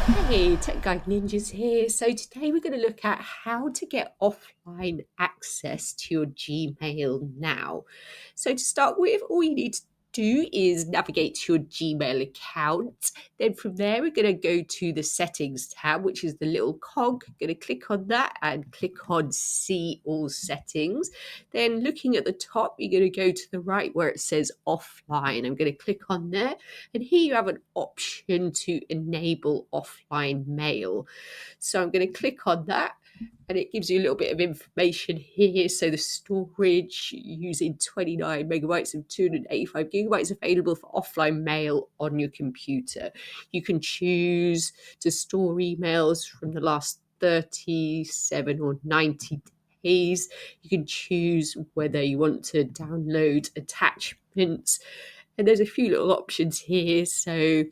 Hey, Tech Guide Ninjas here. So today we're going to look at how to get offline access to your Gmail now. So to start with, all you need to do is navigate to your Gmail account. Then from there, we're going to go to the settings tab, which is the little cog. Going to click on that and click on see all settings. Then looking at the top, you're going to go to the right where it says offline. I'm going to click on there. And here you have an option to enable offline mail. So I'm going to click on that and it gives you a little bit of information here. So the storage using 29 megabytes and 285 gigabytes available for offline mail on your computer. You can choose to store emails from the last 37 or 90 days. You can choose whether you want to download attachments, and there's a few little options here. So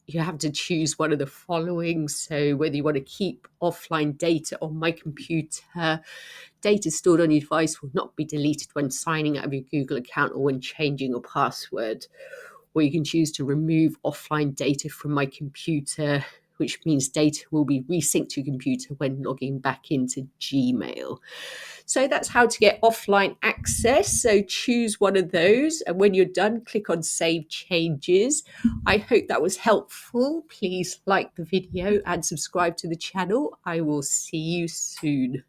you have to choose one of the following. So whether you want to keep offline data on my computer, data stored on your device will not be deleted when signing out of your Google account or when changing your password. Or you can choose to remove offline data from my computer, which means data will be resynced to your computer when logging back into Gmail. So that's how to get offline access. So choose one of those. And when you're done, click on Save Changes. I hope that was helpful. Please like the video and subscribe to the channel. I will see you soon.